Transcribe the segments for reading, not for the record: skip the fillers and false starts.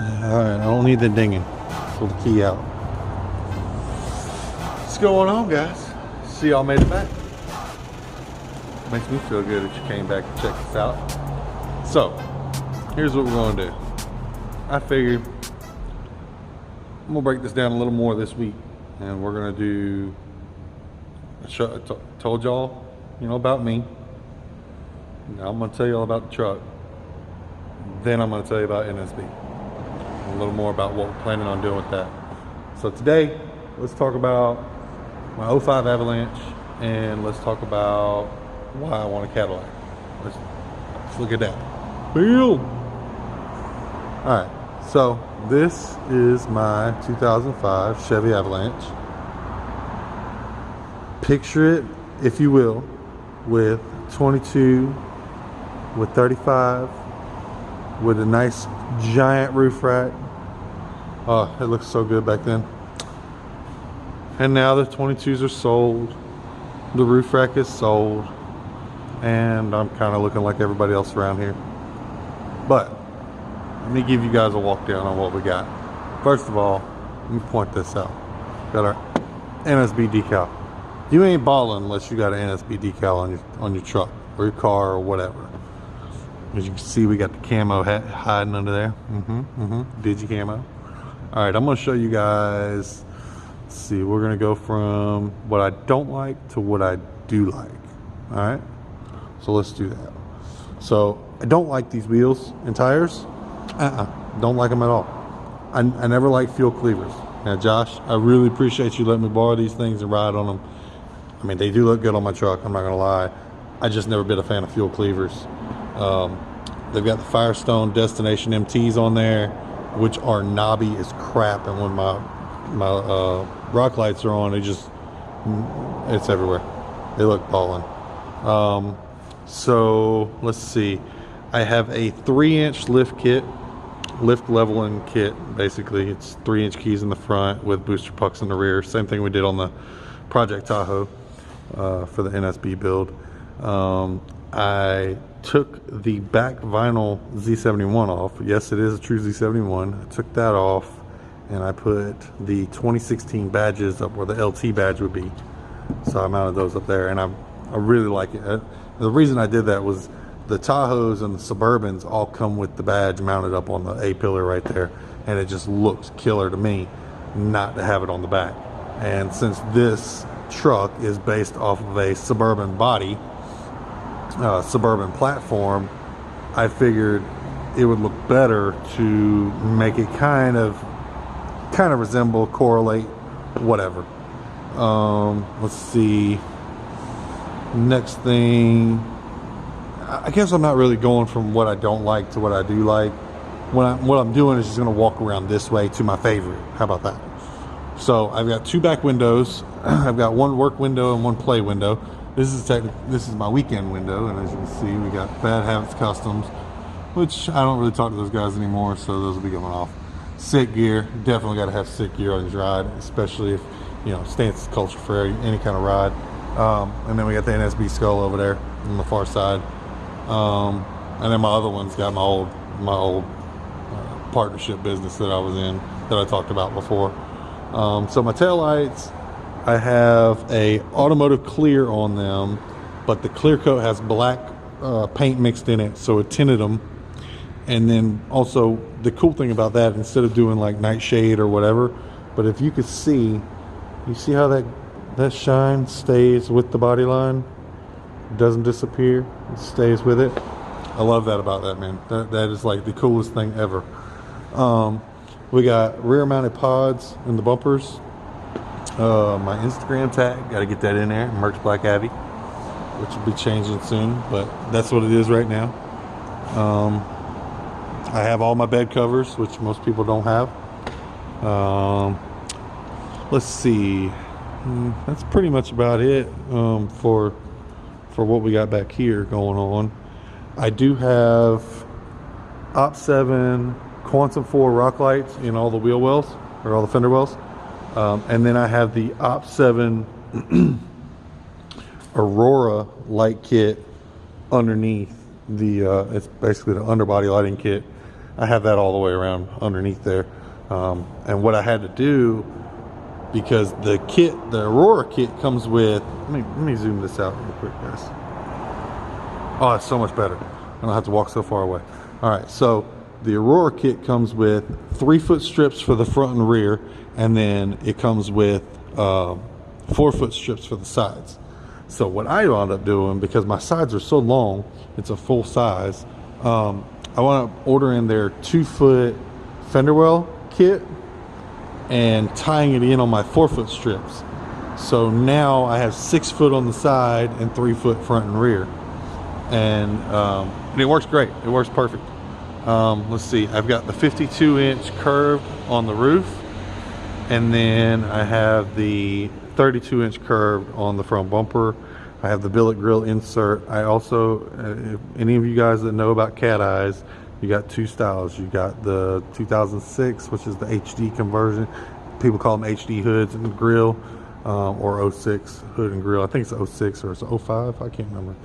Alright, I don't need the dinging. Pull the key out. What's going on, guys? See y'all made it back. Makes me feel good that you came back to check this out. So, here's what we're gonna do. I figured I'm gonna break this down a little more this week, and we're gonna do. I told y'all, about me. Now I'm gonna tell y'all about the truck. Then I'm gonna tell you about NSB. A little more about what we're planning on doing with that. So today, let's talk about my '05 Avalanche, and let's talk about why I want a Cadillac. Let's look at that. Bill. All right. So this is my 2005 Chevy Avalanche. Picture it, if you will, with 22, with 35, with a nice giant roof rack. Oh, it looks so good back then. And now the 22s are sold. The roof rack is sold. And I'm kind of looking like everybody else around here. But let me give you guys a walk down on what we got. First of all, let me point this out. Got our NSB decal. You ain't balling unless you got an NSB decal on your truck or your car or whatever. As you can see, we got the camo hiding under there. Digi camo. All right, I'm gonna show you guys. Let's see, we're gonna go from what I don't like to what I do like. All right, so let's do that. So I don't like these wheels and tires. Don't like them at all. I never liked fuel cleavers. Now, Josh, I really appreciate you letting me borrow these things and ride on them. I mean, they do look good on my truck, I'm not gonna lie. I just never been a fan of fuel cleavers. They've got the Firestone Destination MTs on there, which are knobby as crap, and when my rock lights are on, it's everywhere. They look ballin'. So let's see. I have a 3-inch lift leveling kit. Basically, it's 3-inch keys in the front with booster pucks in the rear. Same thing we did on the Project Tahoe for the NSB build. I took the back vinyl Z71 off. Yes, it is a true Z71. I took that off and I put the 2016 badges up where the LT badge would be. So I mounted those up there, and I really like it. The reason I did that was the Tahoes and the Suburbans all come with the badge mounted up on the A-pillar right there, and it just looks killer to me not to have it on the back. And since this truck is based off of a Suburban body, Suburban platform, I figured it would look better to make it kind of resemble, correlate, whatever. Let's see. Next thing, I guess I'm not really going from what I don't like to what I do like. What I'm doing is just going to walk around this way to my favorite. How about that? So I've got 2 back windows. I've got 1 work window and 1 play window. This is my weekend window, and as you can see, we got Bad Habits Customs, which I don't really talk to those guys anymore, so those will be going off. Sit gear, definitely got to have sit gear on your ride, especially if stance is culture for any kind of ride. And then we got the NSB skull over there on the far side, and then my other one's got my old partnership business that I was in that I talked about before. So my tail lights, I have a automotive clear on them, but the clear coat has black paint mixed in it, so it tinted them. And then also the cool thing about that, instead of doing like nightshade or whatever, but if you could see, you see how that shine stays with the body line, it doesn't disappear, it stays with it. I love that about that, man. That is like the coolest thing ever. We got rear mounted pods in the bumpers. My Instagram tag, got to get that in there, Merch Black Abbey, which will be changing soon, but that's what it is right now. I have all my bed covers, which most people don't have. Let's see, that's pretty much about it for what we got back here going on. I do have Op 7 Quantum 4 rock lights in all the wheel wells, or all the fender wells. And then I have the Op 7 Aurora light kit underneath the, it's basically the underbody lighting kit. I have that all the way around underneath there. And what I had to do, because the Aurora kit comes with, let me zoom this out real quick, guys. Oh, it's so much better. I don't have to walk so far away. All right, so the Aurora kit comes with 3-foot strips for the front and rear, and then it comes with 4-foot strips for the sides. So what I wound up doing, because my sides are so long, it's a full size, I want to order in their 2-foot fender well kit and tying it in on my 4-foot strips. So now I have 6 foot on the side and 3 foot front and rear. And it works great. It works perfect. Let's see, I've got the 52-inch curved on the roof, and then I have the 32-inch curved on the front bumper. I have the billet grill insert. I also, if any of you guys that know about cat eyes, you got 2 styles. You got the 2006, which is the HD conversion. People call them HD hoods and grill, or 06 hood and grill. I think it's 06 or it's 05. I can't remember.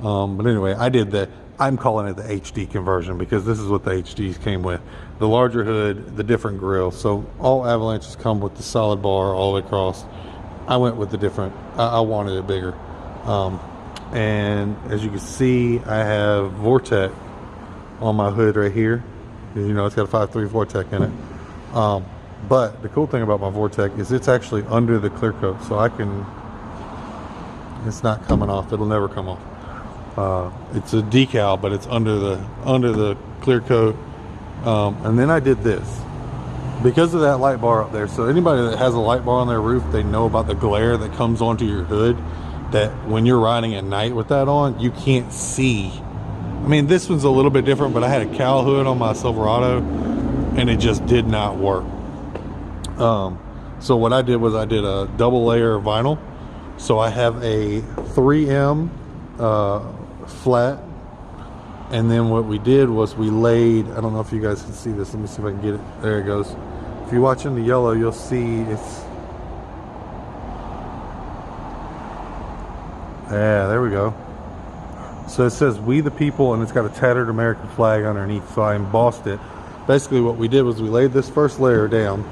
But anyway, I did that. I'm calling it the HD conversion because this is what the HDs came with. The larger hood, the different grill. So all Avalanches come with the solid bar all the way across. I went with the different, I wanted it bigger. And as you can see, I have Vortec on my hood right here. You know, it's got a 5.3 Vortec in it. But the cool thing about my Vortec is it's actually under the clear coat, so I can, it's not coming off. It'll never come off. It's a decal, but it's under the clear coat. And then I did this because of that light bar up there. So anybody that has a light bar on their roof, they know about the glare that comes onto your hood, that when you're riding at night with that on, you can't see. I mean, this one's a little bit different, but I had a cowl hood on my Silverado and it just did not work. So what I did was I did a double layer of vinyl. So I have a 3M flat, and then what we did was we laid, I don't know if you guys can see this, let me see if I can get it, there it goes. If you're watching the yellow, you'll see it's, yeah, there we go. So it says "We the People," and it's got a tattered American flag underneath, so I embossed it. Basically what we did was we laid this first layer down,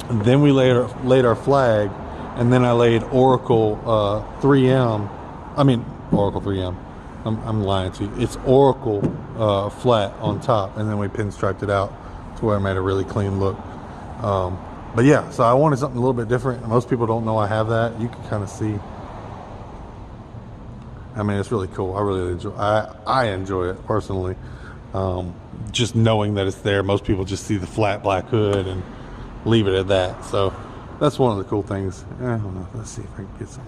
and then we laid our flag, and then I laid Oracle 3M, Oracle 3M. I'm lying to you. It's Oracle flat on top, and then we pinstriped it out to where it made a really clean look. But yeah, so I wanted something a little bit different. Most people don't know I have that. You can kind of see. I mean, it's really cool. I really enjoy. I enjoy it personally. Just knowing that it's there. Most people just see the flat black hood and leave it at that. So that's one of the cool things. I don't know. Let's see if I can get some.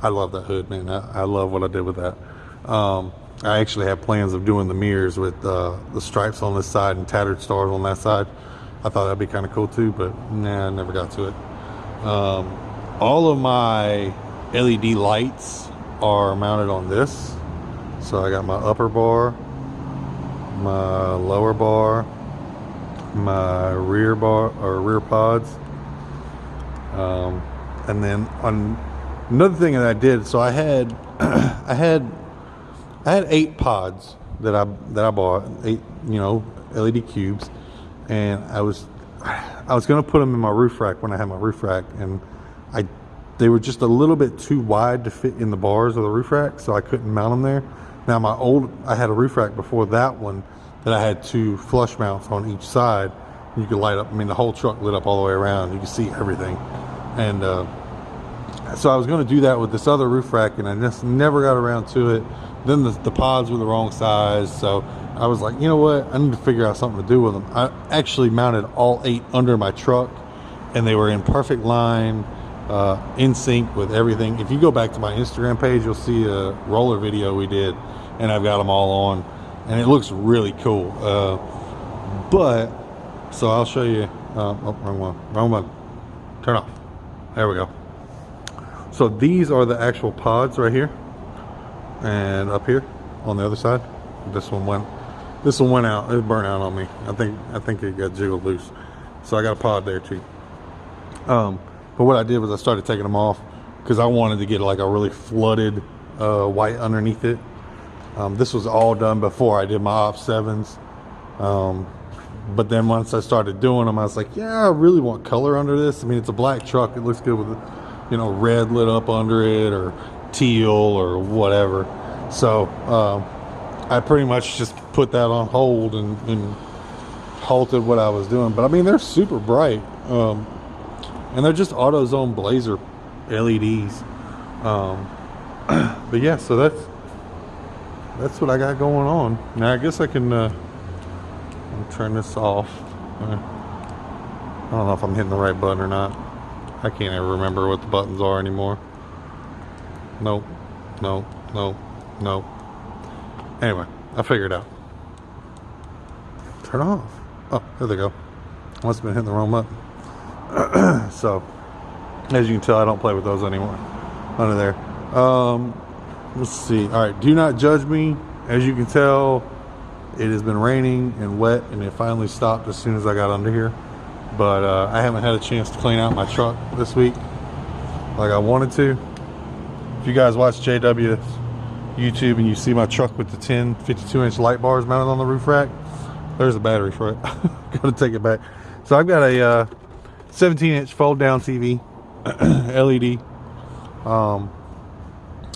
I love that hood, man. I love what I did with that. I actually have plans of doing the mirrors with the stripes on this side and tattered stars on that side. I thought that'd be kind of cool too, but nah, I never got to it. All of my LED lights are mounted on this. So I got my upper bar, my lower bar, my rear bar or rear pods, and then on another thing that I did, so I had I had 8 pods that I bought, 8 LED cubes, and I was gonna put them in my roof rack when I had my roof rack, and they were just a little bit too wide to fit in the bars of the roof rack, so I couldn't mount them there. Now I had a roof rack before that one that I had 2 flush mounts on each side. You could light up, the whole truck lit up all the way around. You could see everything. And so I was going to do that with this other roof rack, and I just never got around to it. Then the pods were the wrong size, so I was like, you know what? I need to figure out something to do with them. I actually mounted all 8 under my truck, and they were in perfect line, in sync with everything. If you go back to my Instagram page, you'll see a roller video we did, and I've got them all on, and it looks really cool. So I'll show you. Wrong one. Turn off. There we go. So these are the actual pods right here, and up here on the other side. This one went out. It burnt out on me. I think it got jiggled loose. So I got a pod there too. But what I did was I started taking them off because I wanted to get like a really flooded white underneath it. This was all done before I did my Op 7s. But then once I started doing them, I was like, yeah, I really want color under this. I mean, it's a black truck. It looks good with, you know, red lit up under it, or teal or whatever. So I pretty much just put that on hold and halted what I was doing. But I mean, they're super bright, and they're just AutoZone Blazer LEDs. But yeah, so that's what I got going on. Now I guess I can turn this off. I don't know if I'm hitting the right button or not. I can't ever remember what the buttons are anymore. Nope. Anyway, I figured it out. Turn off. Oh, there they go. I must have been hitting the wrong button. So, as you can tell, I don't play with those anymore. Under there. Let's see. All right, do not judge me. As you can tell, it has been raining and wet, and it finally stopped as soon as I got under here. But I haven't had a chance to clean out my truck this week like I wanted to. If you guys watch JW's YouTube and you see my truck with the 10 52-inch light bars mounted on the roof rack, there's a battery for it. Gotta take it back. So I've got a 17-inch fold-down TV, LED,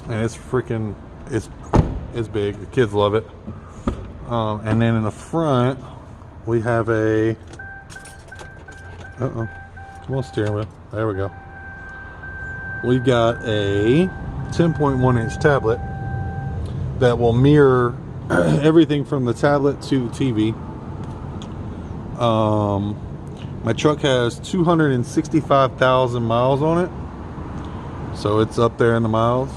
and it's freaking, it's big. The kids love it. And then in the front, we have a, come on, steering wheel. There we go. We've got a 10.1-inch tablet that will mirror everything from the tablet to the TV. My truck has 265,000 miles on it, so it's up there in the miles.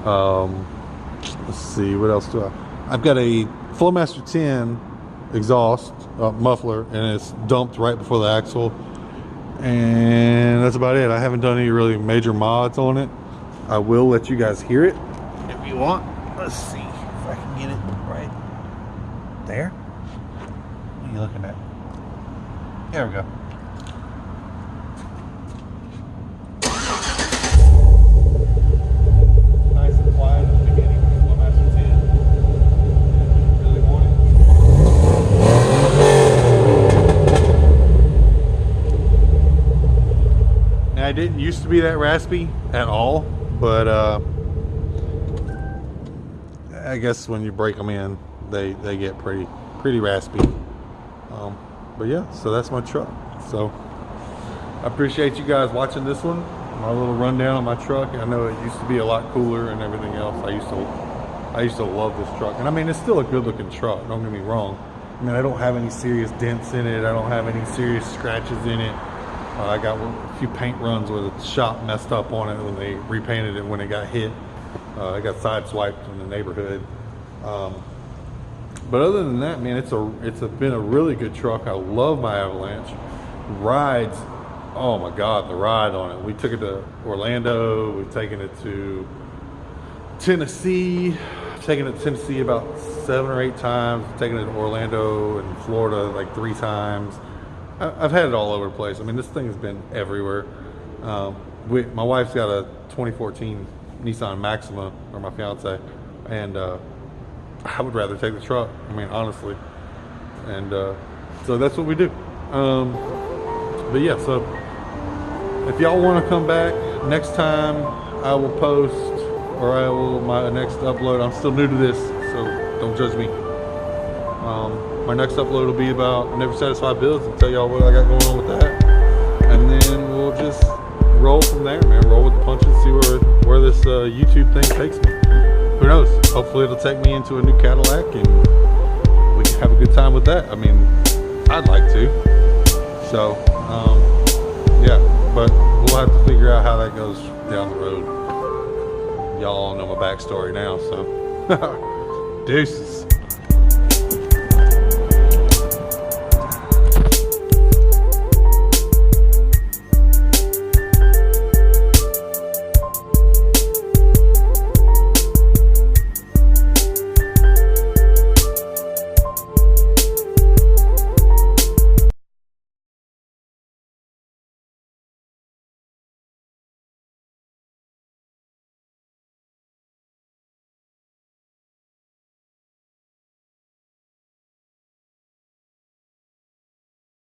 Let's see, what else do I've got a Flowmaster 10 exhaust muffler, and it's dumped right before the axle, and that's about it. I haven't done any really major mods on it. I will let you guys hear it if you want. Let's see if I can get it right there. What are you looking at? There we go. Nice and quiet at the beginning. Flowmaster 10. Really want it. Now, I didn't used to be that raspy at all, but I guess when you break them in, they get pretty raspy. But yeah, so that's my truck. So I appreciate you guys watching this one, my little rundown on my truck. I know it used to be a lot cooler and everything else. I used to love this truck, and I mean, it's still a good looking truck, don't get me wrong. I mean, I don't have any serious dents in it. I don't have any serious scratches in it. I got a few paint runs where the shop messed up on it when they repainted it when it got hit. It got sideswiped in the neighborhood. But other than that, man, it's been a really good truck. I love my Avalanche. Rides, oh my God, the ride on it. We took it to Orlando. We've taken it to Tennessee. I've taken it to Tennessee about 7 or 8 times. I've taken it to Orlando and Florida like 3 times. I've had it all over the place. I mean, this thing has been everywhere. My wife's got a 2014 Nissan Maxima, or my fiance, and I would rather take the truck. I mean, honestly. And so that's what we do. But yeah, so if y'all want to come back next time, I will post, or my next upload. I'm still new to this, so don't judge me. My next upload will be about Never Satisfied Builds and tell y'all what I got going on with that. And then we'll just roll from there, man. Roll with the punches, see where this YouTube thing takes me. Who knows? Hopefully it'll take me into a new Cadillac and we can have a good time with that. I mean, I'd like to. So, yeah, but we'll have to figure out how that goes down the road. Y'all all know my backstory now, so deuces.